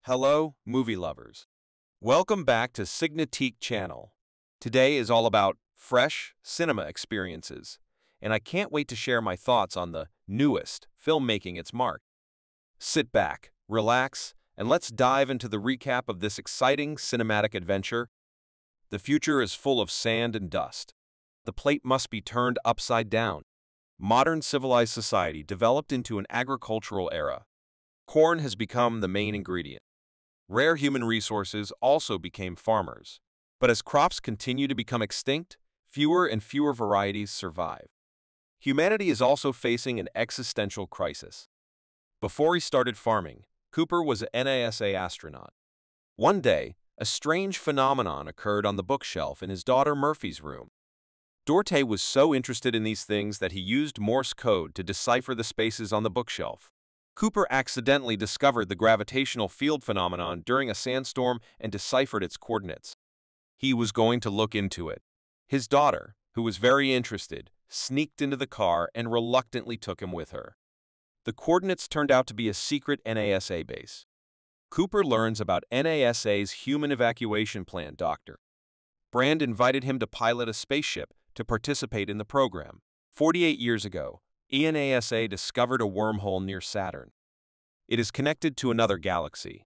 Hello, movie lovers. Welcome back to SignaTeek channel. Today is all about fresh cinema experiences, and I can't wait to share my thoughts on the newest film making its mark. Sit back, relax, and let's dive into the recap of this exciting cinematic adventure. The future is full of sand and dust. The plate must be turned upside down. Modern civilized society developed into an agricultural era. Corn has become the main ingredient. Rare human resources also became farmers. But as crops continue to become extinct, fewer and fewer varieties survive. Humanity is also facing an existential crisis. Before he started farming, Cooper was an NASA astronaut. One day, a strange phenomenon occurred on the bookshelf in his daughter Murphy's room. Dorte was so interested in these things that he used Morse code to decipher the spaces on the bookshelf. Cooper accidentally discovered the gravitational field phenomenon during a sandstorm and deciphered its coordinates. He was going to look into it. His daughter, who was very interested, sneaked into the car and reluctantly took him with her. The coordinates turned out to be a secret NASA base. Cooper learns about NASA's Human Evacuation Plan. Dr. Brand invited him to pilot a spaceship to participate in the program. 48 years ago, NASA discovered a wormhole near Saturn. It is connected to another galaxy.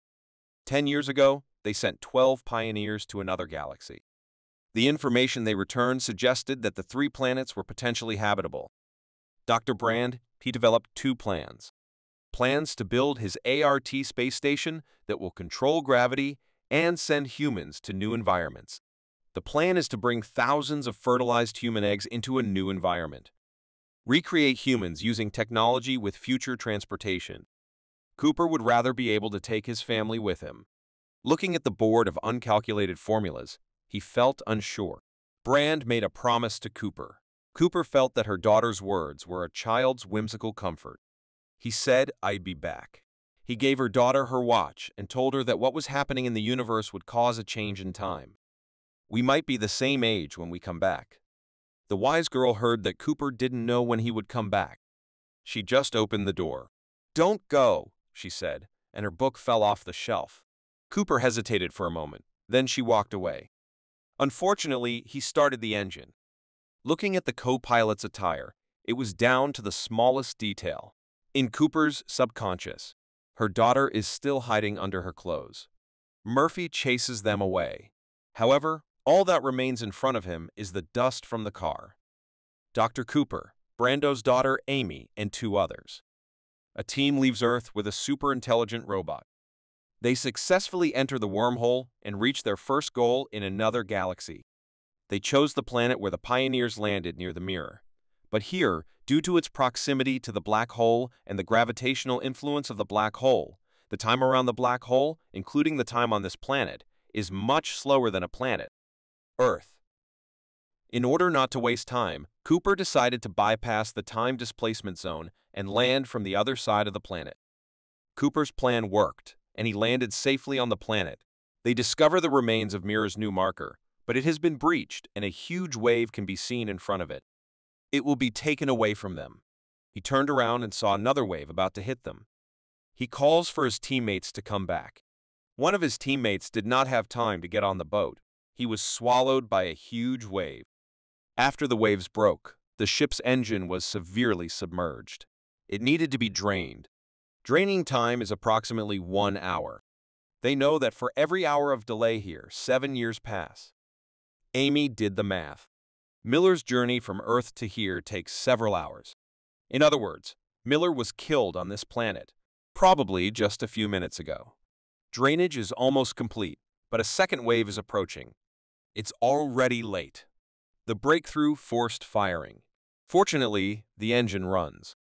10 years ago, they sent 12 pioneers to another galaxy. The information they returned suggested that the 3 planets were potentially habitable. Dr. Brand, he developed 2 plans. Plans to build his ART space station that will control gravity and send humans to new environments. The plan is to bring thousands of fertilized human eggs into a new environment. Recreate humans using technology with future transportation. Cooper would rather be able to take his family with him. Looking at the board of uncalculated formulas, he felt unsure. Brand made a promise to Cooper. Cooper felt that her daughter's words were a child's whimsical comfort. He said, "I'd be back." He gave her daughter her watch and told her that what was happening in the universe would cause a change in time. "We might be the same age when we come back." The wise girl heard that Cooper didn't know when he would come back. She just opened the door. "Don't go," she said, and her book fell off the shelf. Cooper hesitated for a moment, then she walked away. Unfortunately, he started the engine. Looking at the co-pilot's attire, it was down to the smallest detail. In Cooper's subconscious, her daughter is still hiding under her clothes. Murphy chases them away. However, all that remains in front of him is the dust from the car. Dr. Cooper, Brando's daughter Amy, and 2 others. A team leaves Earth with a super-intelligent robot. They successfully enter the wormhole and reach their first goal in another galaxy. They chose the planet where the pioneers landed near the mirror. But here, due to its proximity to the black hole and the gravitational influence of the black hole, the time around the black hole, including the time on this planet, is much slower than a planet, Earth. In order not to waste time, Cooper decided to bypass the time displacement zone and land from the other side of the planet. Cooper's plan worked, and he landed safely on the planet. They discover the remains of Mirror's new marker, but it has been breached and a huge wave can be seen in front of it. It will be taken away from them. He turned around and saw another wave about to hit them. He calls for his teammates to come back. One of his teammates did not have time to get on the boat. He was swallowed by a huge wave. After the waves broke, the ship's engine was severely submerged. It needed to be drained. Draining time is approximately 1 hour. They know that for every hour of delay here, 7 years pass. Amy did the math. Miller's journey from Earth to here takes several hours. In other words, Miller was killed on this planet, probably just a few minutes ago. Drainage is almost complete, but a second wave is approaching. It's already late. The breakthrough forced firing. Fortunately, the engine runs.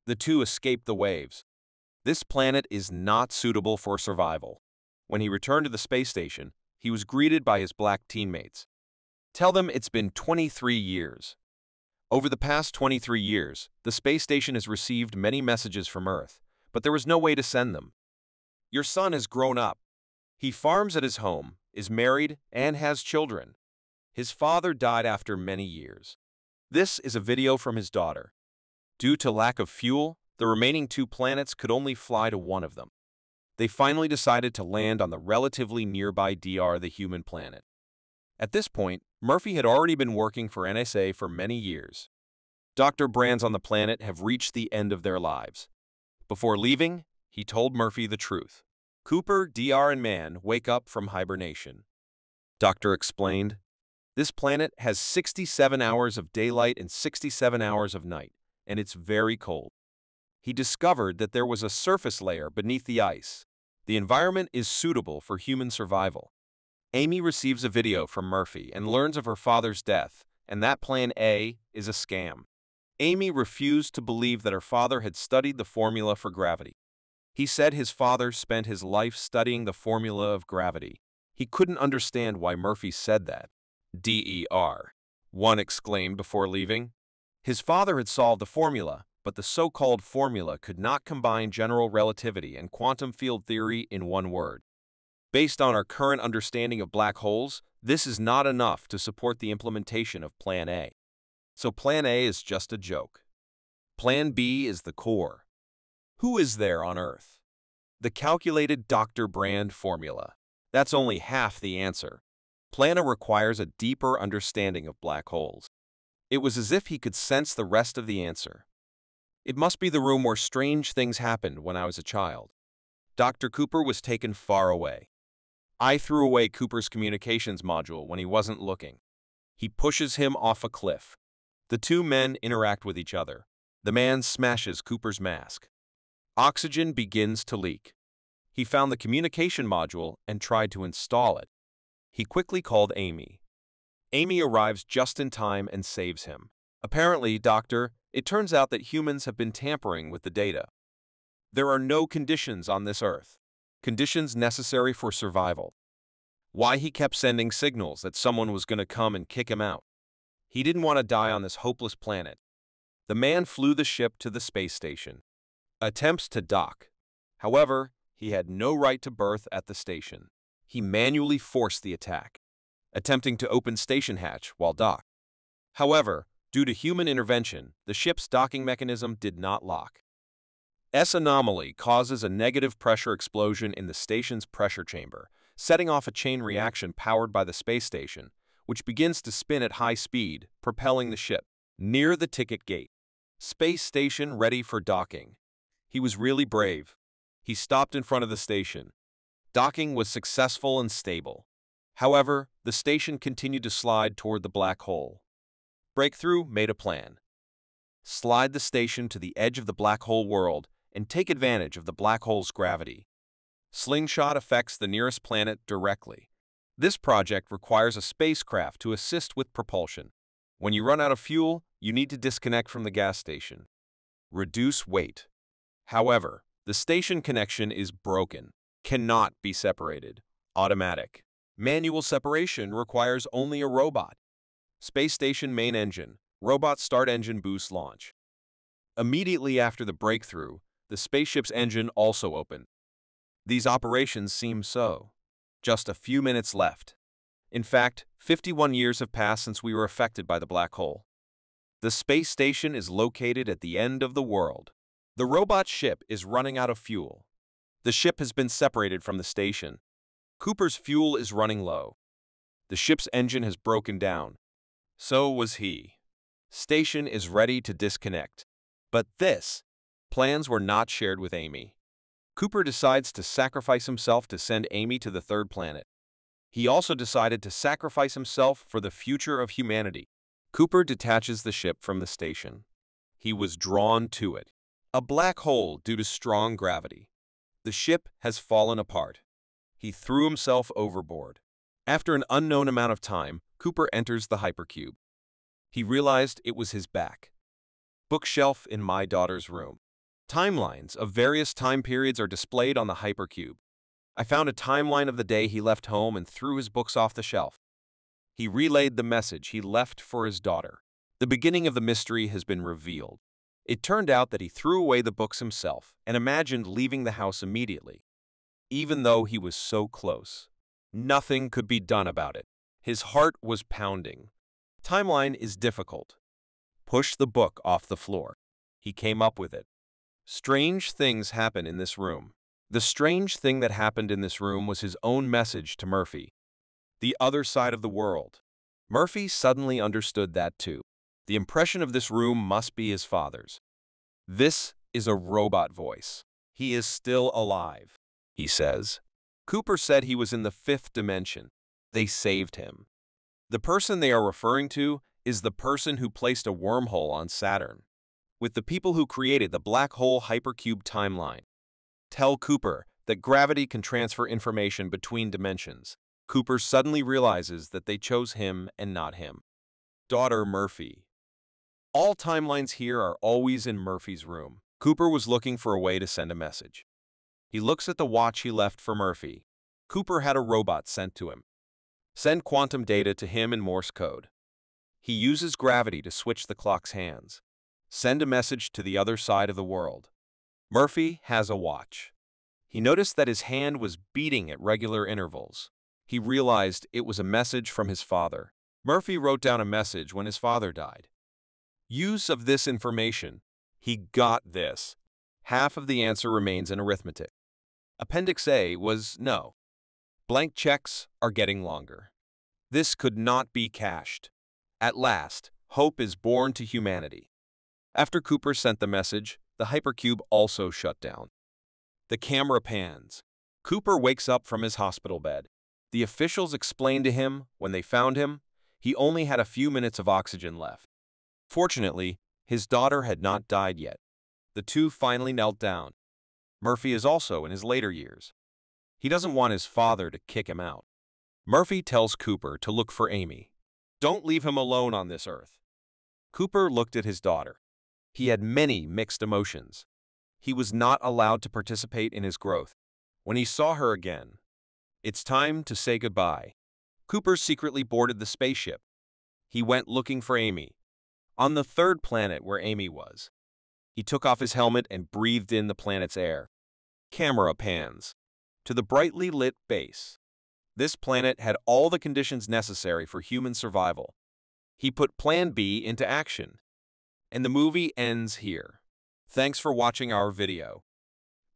The 2 escape the waves. This planet is not suitable for survival. When he returned to the space station, he was greeted by his black teammates. Tell them it's been 23 years. Over the past 23 years, the space station has received many messages from Earth, but there was no way to send them. Your son has grown up. He farms at his home, is married, and has children. His father died after many years. This is a video from his daughter. Due to lack of fuel, the remaining 2 planets could only fly to one of them. they finally decided to land on the relatively nearby the human planet. At this point, Murphy had already been working for NSA for many years. Dr. Brands on the planet have reached the end of their lives. Before leaving, he told Murphy the truth. Cooper, DR, and Man wake up from hibernation. Doctor explained, "This planet has 67 hours of daylight and 67 hours of night, and it's very cold." He discovered that there was a surface layer beneath the ice. The environment is suitable for human survival. Amy receives a video from Murphy and learns of her father's death, and that Plan A is a scam. Amy refused to believe that her father had studied the formula for gravity. He said his father spent his life studying the formula of gravity. He couldn't understand why Murphy said that. "Der," one exclaimed before leaving. His father had solved the formula, but the so-called formula could not combine general relativity and quantum field theory in one word. Based on our current understanding of black holes, this is not enough to support the implementation of Plan A. So Plan A is just a joke. Plan B is the core. Who is there on Earth? The calculated Dr. Brand formula. That's only half the answer. Plan A requires a deeper understanding of black holes. It was as if he could sense the rest of the answer. "It must be the room where strange things happened when I was a child." Dr. Cooper was taken far away. I threw away Cooper's communications module when he wasn't looking. He pushes him off a cliff. The two men interact with each other. The man smashes Cooper's mask. Oxygen begins to leak. He found the communication module and tried to install it. He quickly called Amy. Amy arrives just in time and saves him. "Apparently, Doctor, it turns out that humans have been tampering with the data. There are no conditions on this Earth. Conditions necessary for survival." Why he kept sending signals that someone was going to come and kick him out. He didn't want to die on this hopeless planet. The man flew the ship to the space station. Attempts to dock. However, he had no right to berth at the station. He manually forced the attack, attempting to open station hatch while docked. However, due to human intervention, the ship's docking mechanism did not lock. S anomaly causes a negative pressure explosion in the station's pressure chamber, setting off a chain reaction powered by the space station, which begins to spin at high speed, propelling the ship near the ticket gate. Space station ready for docking. He was really brave. He stopped in front of the station. Docking was successful and stable. However, the station continued to slide toward the black hole. Breakthrough made a plan. Slide the station to the edge of the black hole world and take advantage of the black hole's gravity. Slingshot affects the nearest planet directly. This project requires a spacecraft to assist with propulsion. When you run out of fuel, you need to disconnect from the gas station. Reduce weight. However, the station connection is broken, cannot be separated. Automatic. Manual separation requires only a robot. Space station main engine. Robot start engine boost launch. Immediately after the breakthrough, the spaceship's engine also opened. These operations seem so. Just a few minutes left. In fact, 51 years have passed since we were affected by the black hole. The space station is located at the end of the world. The robot ship is running out of fuel. The ship has been separated from the station. Cooper's fuel is running low. The ship's engine has broken down. So was he. Station is ready to disconnect. But plans were not shared with Amy. Cooper decides to sacrifice himself to send Amy to the third planet. He also decided to sacrifice himself for the future of humanity. Cooper detaches the ship from the station. He was drawn to it. A black hole due to strong gravity. The ship has fallen apart. He threw himself overboard. After an unknown amount of time, Cooper enters the hypercube. He realized it was his back. Bookshelf in my daughter's room. Timelines of various time periods are displayed on the hypercube. I found a timeline of the day he left home and threw his books off the shelf. He relayed the message he left for his daughter. The beginning of the mystery has been revealed. It turned out that he threw away the books himself and imagined leaving the house immediately. Even though he was so close, nothing could be done about it. His heart was pounding. Timeline is difficult. Push the book off the floor. He came up with it. Strange things happen in this room. The strange thing that happened in this room was his own message to Murphy. The other side of the world. Murphy suddenly understood that too. The impression of this room must be his father's. This is a robot voice. He is still alive, he says. Cooper said he was in the fifth dimension. They saved him. The person they are referring to is the person who placed a wormhole on Saturn, with the people who created the black hole hypercube timeline. Tell Cooper that gravity can transfer information between dimensions. Cooper suddenly realizes that they chose him and not him. Daughter Murphy. All timelines here are always in Murphy's room. Cooper was looking for a way to send a message. He looks at the watch he left for Murphy. Cooper had a robot sent to him. Send quantum data to him in Morse code. He uses gravity to switch the clock's hands. Send a message to the other side of the world. Murphy has a watch. He noticed that his hand was beating at regular intervals. He realized it was a message from his father. Murphy wrote down a message when his father died. Use of this information. He got this. Half of the answer remains in arithmetic. Appendix A was no. Blank checks are getting longer. This could not be cached. At last, hope is born to humanity. After Cooper sent the message, the hypercube also shut down. The camera pans. Cooper wakes up from his hospital bed. The officials explained to him, when they found him, he only had a few minutes of oxygen left. Fortunately, his daughter had not died yet. The two finally knelt down. Murphy is also in his later years. He doesn't want his father to kick him out. Murphy tells Cooper to look for Amy. Don't leave him alone on this earth. Cooper looked at his daughter. He had many mixed emotions. He was not allowed to participate in his growth. When he saw her again, it's time to say goodbye. Cooper secretly boarded the spaceship. He went looking for Amy. On the third planet where Amy was, he took off his helmet and breathed in the planet's air. Camera pans to the brightly lit base. This planet had all the conditions necessary for human survival. He put Plan B into action. And the movie ends here. Thanks for watching our video.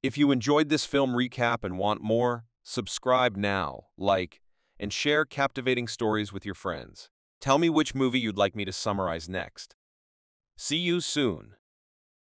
If you enjoyed this film recap and want more, subscribe now, like, and share captivating stories with your friends. Tell me which movie you'd like me to summarize next. See you soon.